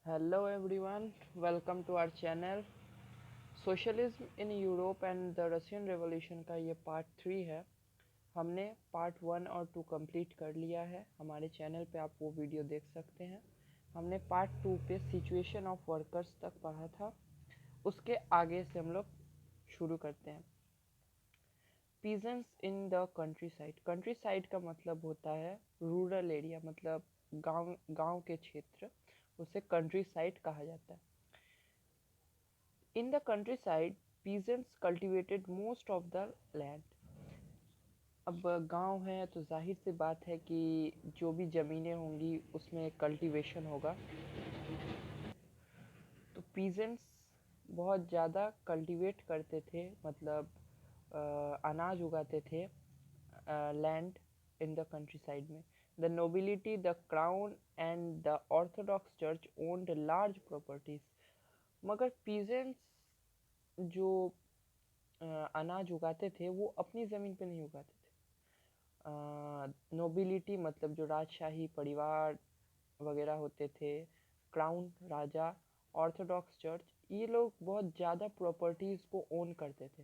Hello everyone, welcome to our channel. Socialism in Europe and the Russian revolution का ये part 3 है। हमने part 1 और 2 कंप्लीट कर लिया है। हमारे चैनल पे आप वो वीडियो देख सकते हैं। हमने पार्ट 2 पे सिचुएशन ऑफ वर्कर्स तक पढ़ा था। उसके आगे से हम लोग शुरू करते हैं। Peasants in the country side. Country side का मतलब होता है रूरल एरिया, मतलब गांव गांव के क्षेत्र, उसे कंट्री साइड कहा जाता है। In the countryside, peasants cultivated most of the land. अब गांव है तो जाहिर सी बात है कि जो भी ज़मीनें होंगी उसमें कल्टीवेशन होगा। तो पीजेंट्स बहुत ज़्यादा कल्टीवेट करते थे, मतलब अनाज उगाते थे land in the countryside में। The nobility, the crown and the Orthodox Church owned large properties. मगर पीजेंट्स जो अनाज उगाते थे वो अपनी ज़मीन पे नहीं उगाते थे। नोबिलिटी मतलब जो राजशाही परिवार वगैरह होते थे, क्राउन राजा, ऑर्थोडॉक्स चर्च, ये लोग बहुत ज़्यादा प्रॉपर्टीज़ को ओन करते थे।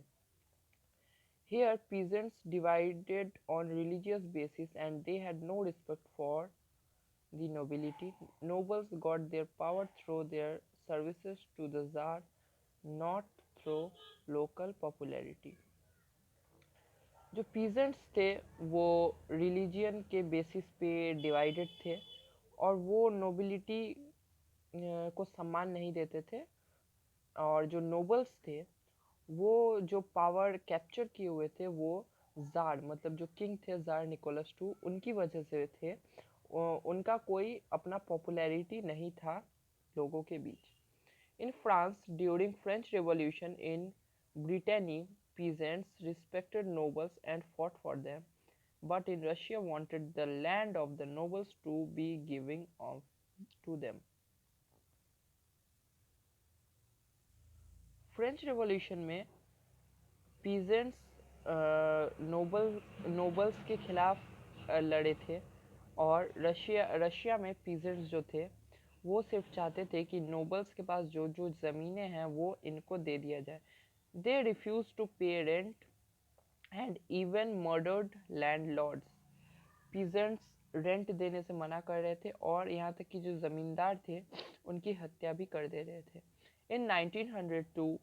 Here peasants divided on religious basis and they had no respect for the nobility. Nobles got their power through their services to the Tsar, not through local popularity. जो peasants थे वो religion के basis पे divided थे और वो nobility को सम्मान नहीं देते थे। और जो नोबल्स थे वो जो पावर कैप्चर किए हुए थे वो जार, मतलब जो किंग थे जार निकोलस टू, उनकी वजह से थे। उनका कोई अपना पॉपुलैरिटी नहीं था लोगों के बीच। In France, during French Revolution in Brittany, peasants respected nobles and fought for them, but in Russia wanted the land of the nobles to be given off to them. French revolution में peasants nobles के खिलाफ लड़े थे। और Russia में peasants जो थे वो सिर्फ चाहते थे कि नोबल्स के पास जो जो ज़मीनें हैं वो इनको दे दिया जाए। दे रिफ्यूज टू पे rent and even murdered landlords. Peasants rent देने से मना कर रहे थे और यहाँ तक कि जो ज़मींदार थे उनकी हत्या भी कर दे रहे थे। In 1902,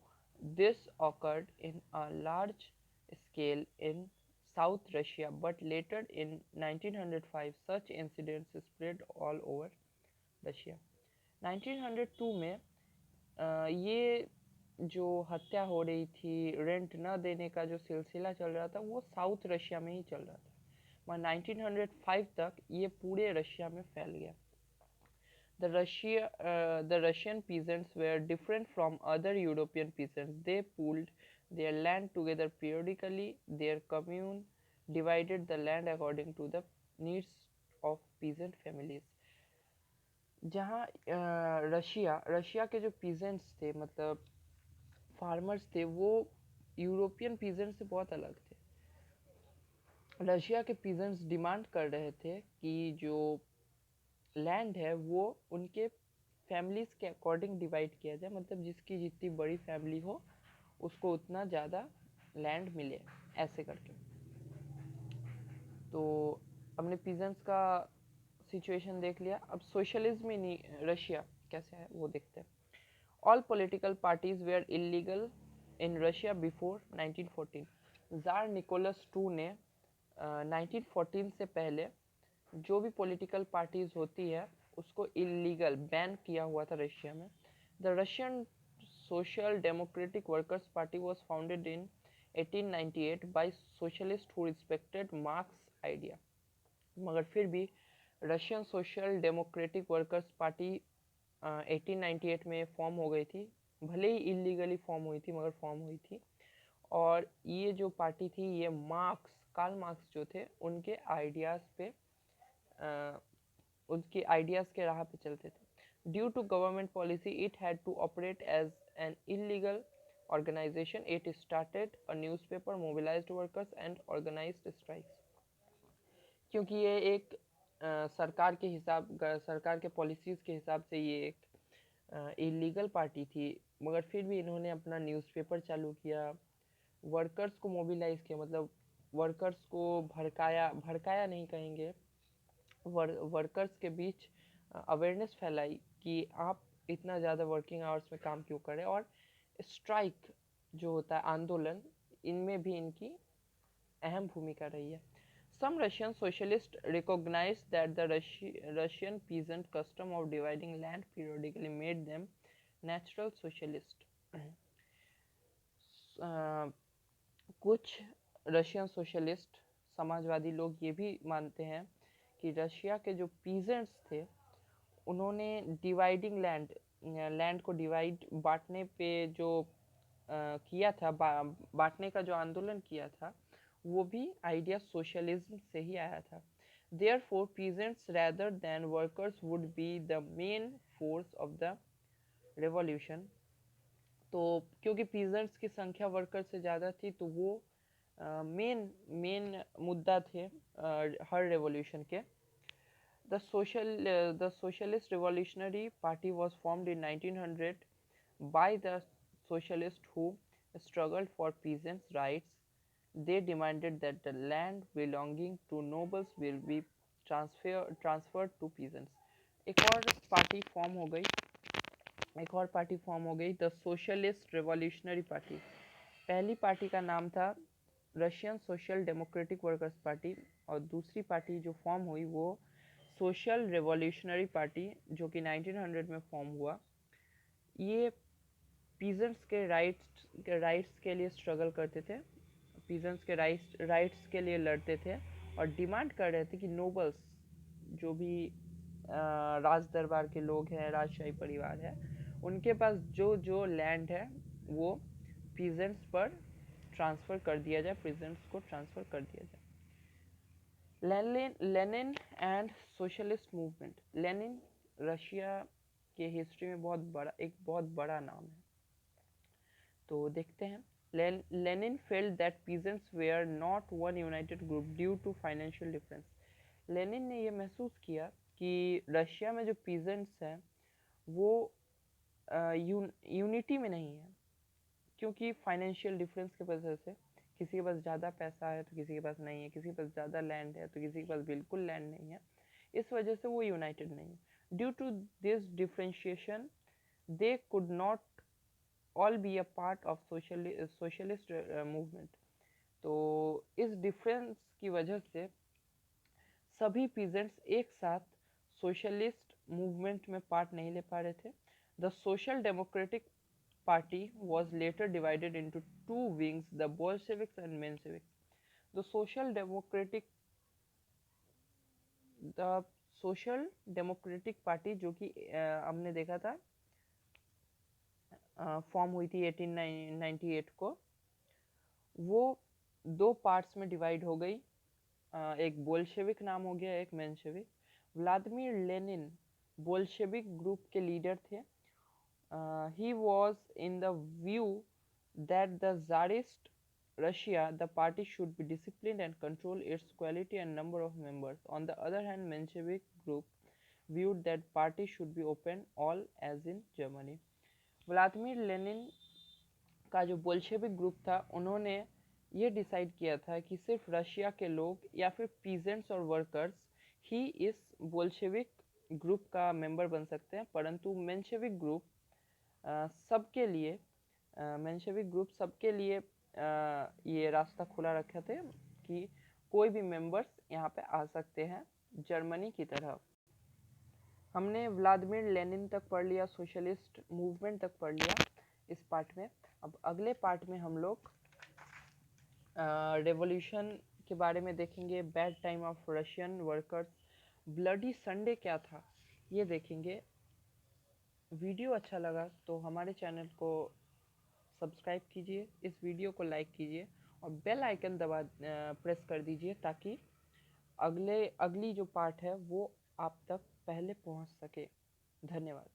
this occurred in a large scale in South Russia, but later in 1905 such incidents spread all over Russia. 1902 में ये जो हत्या हो रही थी, रेंट न देने का जो सिलसिला चल रहा था वो साउथ रशिया में ही चल रहा था, मगर 1905 तक ये पूरे रशिया में फैल गया। The Russian peasants were different from other European peasants. They pooled their land together periodically. Their commune divided the land according to the needs of peasant families. जहाँ रशिया रशिया के जो पीजेंट्स थे, मतलब farmers थे, वो European peasants से बहुत अलग थे। रशिया के पीजेंट्स डिमांड कर रहे थे कि जो लैंड है वो उनके फैमिलीज के अकॉर्डिंग डिवाइड किया जाए, मतलब जिसकी जितनी बड़ी फैमिली हो उसको उतना ज़्यादा लैंड मिले, ऐसे करके। तो हमने पीजेंट्स का सिचुएशन देख लिया। अब सोशलिज्म इन रशिया कैसे है वो देखते हैं। All political parties were illegal in Russia before 1914। Tsar Nicholas two ने 1914 से पहले जो भी पॉलिटिकल पार्टीज होती है उसको इलीगल बैन किया हुआ था रशिया में। The Russian social democratic workers party was founded in 1898 by socialist who respected Marx idea. मगर फिर भी Russian social democratic workers party 1898 में फॉर्म हो गई थी। भले ही इलीगली फॉर्म हुई थी मगर फॉर्म हुई थी। और ये जो पार्टी थी ये कार्ल मार्क्स जो थे उनके आइडियाज़ पे उनके आइडियाज़ के राह पे चलते थे। Due to government policy it had to operate as an illegal organization. It started a newspaper, mobilized workers and organized strikes. क्योंकि ये एक सरकार के पॉलिसीज़ के हिसाब से ये एक इलीगल पार्टी थी, मगर फिर भी इन्होंने अपना न्यूज़पेपर चालू किया, वर्कर्स को मोबिलाइज किया, मतलब वर्कर्स को भड़काया, भड़काया नहीं कहेंगे, वर्कर्स के बीच अवेयरनेस फैलाई कि आप इतना ज़्यादा वर्किंग आवर्स में काम क्यों करें, और स्ट्राइक जो होता है आंदोलन, इनमें भी इनकी अहम भूमिका रही है. Some Russian socialists recognized that the Russian peasant custom of dividing land periodically made them natural socialist. कुछ रशियन सोशलिस्ट समाजवादी लोग ये भी मानते हैं कि रशिया के जो पीजेंट्स थे उन्होंने डिवाइडिंग लैंड को डिवाइड बांटने पे जो किया था, बांटने का जो आंदोलन किया था, वो भी आइडिया सोशलिज्म से ही आया था. Therefore, peasants rather than workers would be the main force of the revolution. तो क्योंकि पीजेंट्स की संख्या वर्कर से ज़्यादा थी, तो वो मेन मुद्दा थे हर रेवोल्यूशन के. The Socialist Revolutionary Party was formed in 1900 by the socialists who struggled for peasants' rights. They demanded that the land belonging to nobles will be transferred to peasants. एक और पार्टी फॉर्म हो गई, the socialist revolutionary party. पहली party का नाम था Russian social democratic workers party, और दूसरी पार्टी जो फॉर्म हुई वो सोशल रेवोल्यूशनरी पार्टी, जो कि 1900 में फॉर्म हुआ. ये पीजेंट्स के राइट्स के लिए स्ट्रगल करते थे, पीजेंट्स के राइट्स के लिए लड़ते थे, और डिमांड कर रहे थे कि नोबल्स, जो भी राज दरबार के लोग हैं, राजशाही परिवार है, उनके पास जो लैंड है वो पीजेंट्स पर ट्रांसफ़र कर दिया जाए, पीजेंट्स को ट्रांसफ़र कर दिया जाए. Lenin and socialist movement. Lenin Russia के हिस्ट्री में एक बहुत बड़ा नाम है, तो देखते हैं. Lenin felt that peasants were not one united group due to financial difference. Lenin ने ये महसूस किया कि रशिया में जो पीजेंट्स हैं वो यूनिटी में नहीं है, क्योंकि फाइनेंशियल डिफरेंस की वजह से किसी के पास ज़्यादा पैसा है तो किसी के पास नहीं है, किसी के पास ज़्यादा लैंड है तो किसी के पास बिल्कुल लैंड नहीं है, इस वजह से वो यूनाइटेड नहीं है. Due to this differentiation they could not all be a part of socialist movement. तो इस डिफरेंस की वजह से सभी पीजेंट्स एक साथ सोशलिस्ट मूवमेंट में पार्ट नहीं ले पा रहे थे. The social democratic party was later divided into two wings, the Bolsheviks and Mensheviks. The Social Democratic Party, जो कि हमने देखा था फॉर्म हुई थी 1898 को, वो दो पार्ट्स में डिवाइड हो गई. एक बोल्शेविक नाम हो गया, एक Menshevik. Vladimir Lenin Bolshevik group के लीडर थे. He was in the view that the Tsarist Russia, the party should be disciplined and control its quality and number of members. On the other hand, Menshevik group viewed that party should be open all as in Germany. Vladimir Lenin का जो Bolshevik group था, उन्होंने ये decide किया था कि सिर्फ Russia के लोग या फिर पीजेंट्स और वर्कर्स ही इस बोल्शेविक ग्रुप का मेंबर बन सकते हैं, परंतु मेंशेविक ग्रुप सबके लिए ये रास्ता खुला रखे थे कि कोई भी मेंबर्स यहाँ पे आ सकते हैं जर्मनी की तरह. हमने व्लादिमीर लेनिन तक पढ़ लिया, सोशलिस्ट मूवमेंट तक पढ़ लिया इस पार्ट में. अब अगले पार्ट में हम लोग रेवोल्यूशन के बारे में देखेंगे. Bad time of Russian workers, bloody Sunday क्या था ये देखेंगे. वीडियो अच्छा लगा तो हमारे चैनल को सब्सक्राइब कीजिए, इस वीडियो को लाइक कीजिए और बेल आइकन प्रेस कर दीजिए ताकि अगली जो पार्ट है वो आप तक पहले पहुंच सके. धन्यवाद.